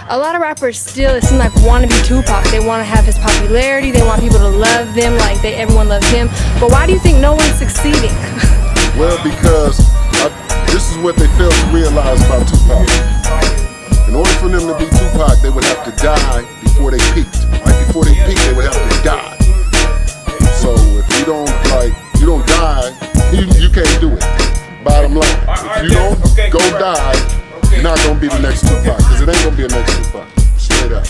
A lot of rappers still, it seems like, want to be Tupac. They want to have his popularity. They want people to love them like everyone loves him. But why do you think no one's succeeding? Well, because this is what they fail to realize about Tupac. In order for them to be Tupac, they would have to die before they peaked. Right before they peaked, they would have to die. So if you don't die, you can't do it. Bottom line, if you don't go die, you're not gonna be the next Tupac, because it ain't gonna be the next Tupac. Straight up.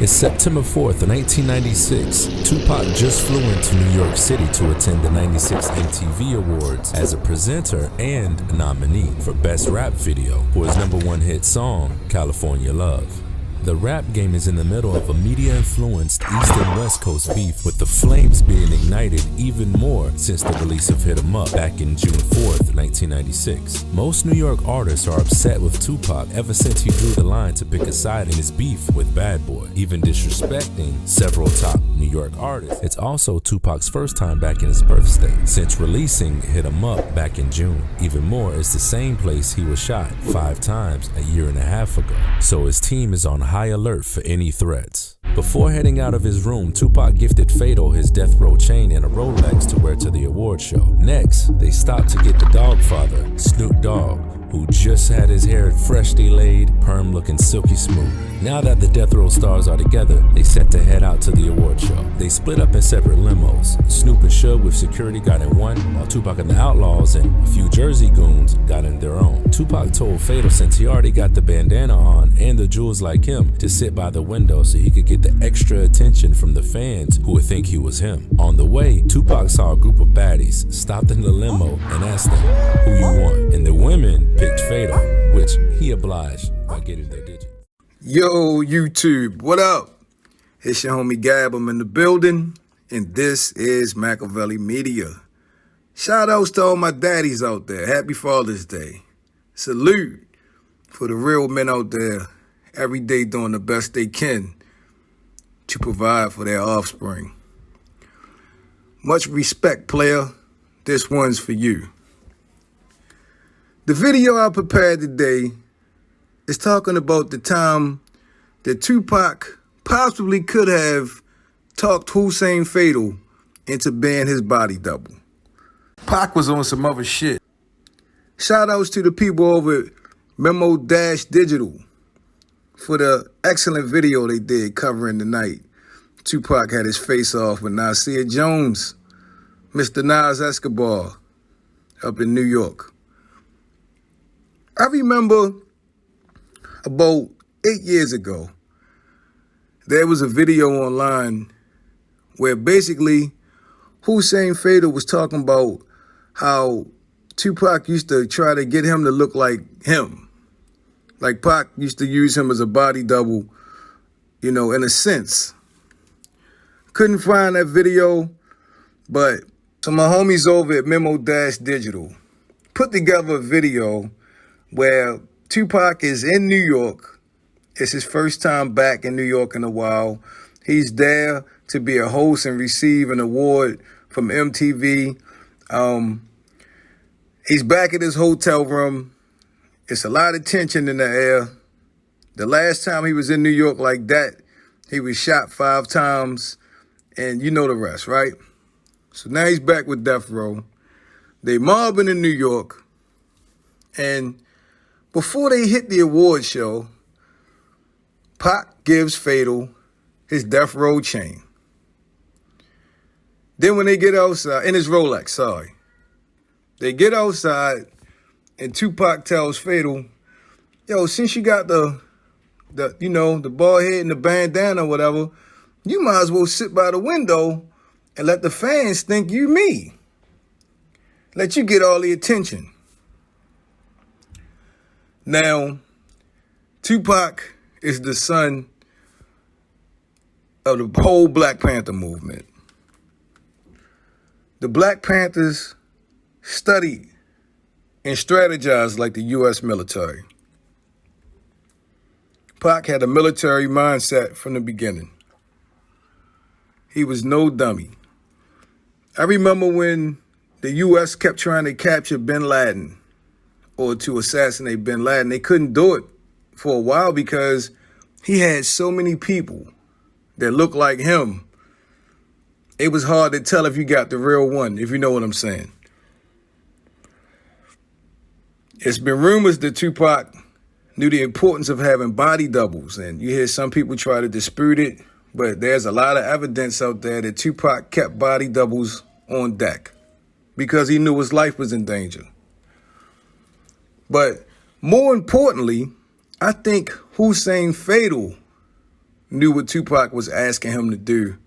It's September 4th, 1996. Tupac just flew into New York City to attend the 96 MTV Awards as a presenter and a nominee for Best Rap Video for his #1 hit song, California Love. The rap game is in the middle of a media-influenced East and West Coast beef, with the flames being ignited even more since the release of Hit 'Em Up back in June 4th, 1996. Most New York artists are upset with Tupac ever since he drew the line to pick a side in his beef with Bad Boy, even disrespecting several top New York artists. It's also Tupac's first time back in his birth state since releasing Hit 'Em Up back in June. Even more, it's the same place he was shot 5 times a year and a half ago, so his team is on high alert for any threats. Before heading out of his room, Tupac gifted Fatal his death row chain and a Rolex to wear to the award show. Next, they stopped to get the Dogfather, Snoop Dogg, who just had his hair freshly laid, perm looking silky smooth. Now that the death row stars are together, they set to head out to the award show. They split up in separate limos. Snoop and Suge with security got in one, while Tupac and the Outlaws and a few Jersey goons got in their own. Tupac told Fatal, since he already got the bandana on and the jewels like him, to sit by the window so he could get the extra attention from the fans who would think he was him. On the way, Tupac saw a group of baddies, stopped in the limo and asked them, "Who you want?" And the women picked Fatal, which he obliged by getting their digits. Yo, YouTube, what up? It's your homie Gab, I'm in the building, and this is MAKAVELI Media. Shout outs to all my daddies out there. Happy Father's Day. Salute for the real men out there, every day doing the best they can to provide for their offspring. Much respect, player. This one's for you. The video I prepared today is talking about the time that Tupac possibly could have talked Hussein Fatal into being his body double. Pac was on some other shit. Shout outs to the people over at MEMODASHDIGITAL for the excellent video they did covering the night Tupac had his face off with Nasir Jones, Mr. Nas Escobar, up in New York. I remember about 8 years ago, there was a video online where basically Hussein Fatal was talking about how Tupac used to try to get him to look like him. Like Pac used to use him as a body double, you know, in a sense. Couldn't find that video, but so my homies over at MEMODASHDIGITAL put together a video where Tupac is in New York. It's his first time back in New York in a while. He's there to be a host and receive an award from MTV. He's back at his hotel room. It's a lot of tension in the air. The last time he was in New York like that, he was shot 5 times, and you know the rest, right? So now he's back with Death Row. They mobbing in New York, and before they hit the award show, Pac gives Fatal his Death Row chain. Then when they get outside, in his Rolex, sorry. They get outside, and Tupac tells Fatal, yo, since you got the bald head and the bandana or whatever, you might as well sit by the window and let the fans think you me. Let you get all the attention. Now, Tupac is the son of the whole Black Panther movement. The Black Panthers studied and strategized like the U.S. military. Pac had a military mindset from the beginning. He was no dummy. I remember when the U.S. kept trying to capture bin Laden or to assassinate bin Laden. They couldn't do it for a while because he had so many people that looked like him. It was hard to tell if you got the real one, if you know what I'm saying. It's been rumors that Tupac knew the importance of having body doubles, and you hear some people try to dispute it, but there's a lot of evidence out there that Tupac kept body doubles on deck because he knew his life was in danger. But more importantly, I think Hussein Fatal knew what Tupac was asking him to do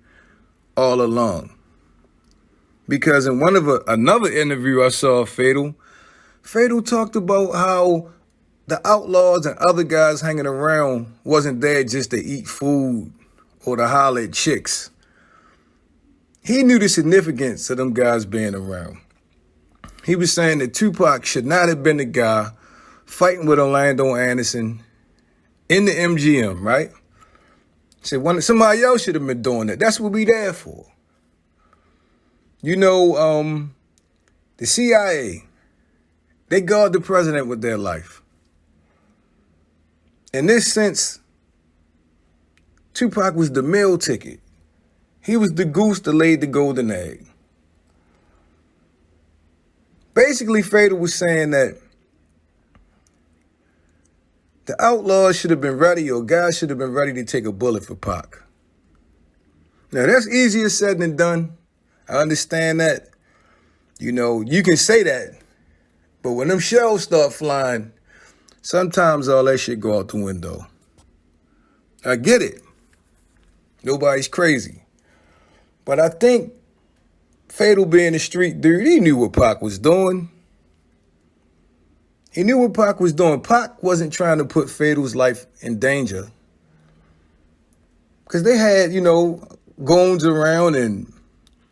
all along. Because in another interview I saw of Fatal talked about how the outlaws and other guys hanging around wasn't there just to eat food or to holler at chicks. He knew the significance of them guys being around. He was saying that Tupac should not have been the guy fighting with Orlando Anderson in the MGM, right? He said somebody else should have been doing that. That's what we there for. You know, the CIA, they guard the president with their life. In this sense, Tupac was the meal ticket. He was the goose that laid the golden egg. Basically, Fatal was saying that the outlaws should have been ready, or guys should have been ready to take a bullet for Pac. Now, that's easier said than done. I understand that. You know, you can say that, but when them shells start flying, sometimes all that shit go out the window. I get it. Nobody's crazy. But I think Fatal being a street dude, he knew what Pac was doing. He knew what Pac was doing. Pac wasn't trying to put Fatal's life in danger. Because they had, you know, goons around and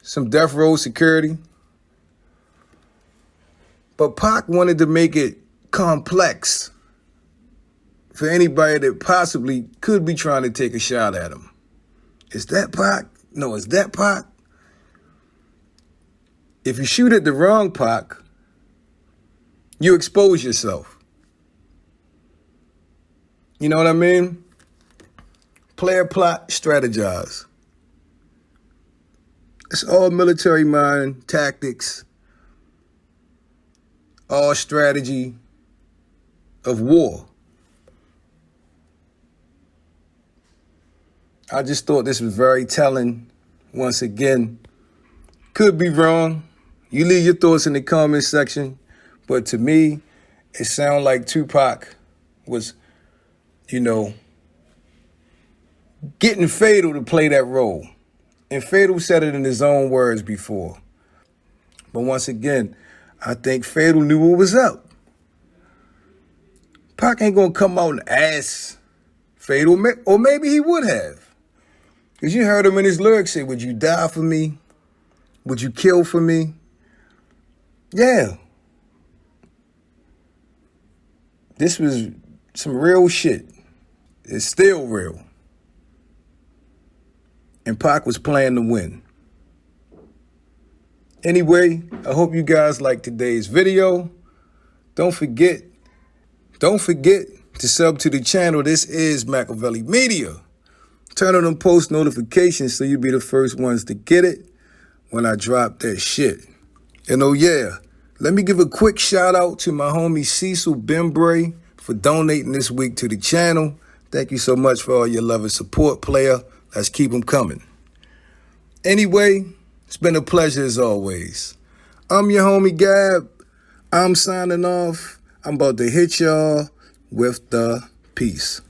some death row security. But Pac wanted to make it complex for anybody that possibly could be trying to take a shot at him. Is that Pac? No, is that Pac? If you shoot at the wrong Pac, you expose yourself. You know what I mean? Player, plot, strategize. It's all military mind, tactics, all strategy of war. I just thought this was very telling. Once again, could be wrong. You leave your thoughts in the comment section. But to me, it sounded like Tupac was, you know, getting Fatal to play that role. And Fatal said it in his own words before. But once again, I think Fatal knew what was up. Pac ain't gonna come out and ask Fatal, or maybe he would have. Because you heard him in his lyrics say, would you die for me? Would you kill for me? Yeah. This was some real shit. It's still real. And Pac was playing to win. Anyway, I hope you guys liked today's video. Don't forget to sub to the channel. This is MAKAVELI Media. Turn on them post notifications so you'll be the first ones to get it when I drop that shit. And oh yeah, let me give a quick shout out to my homie Cecil Bembray for donating this week to the channel. Thank you so much for all your love and support, player. Let's keep them coming. Anyway, it's been a pleasure as always. I'm your homie Gab. I'm signing off. I'm about to hit y'all with the peace.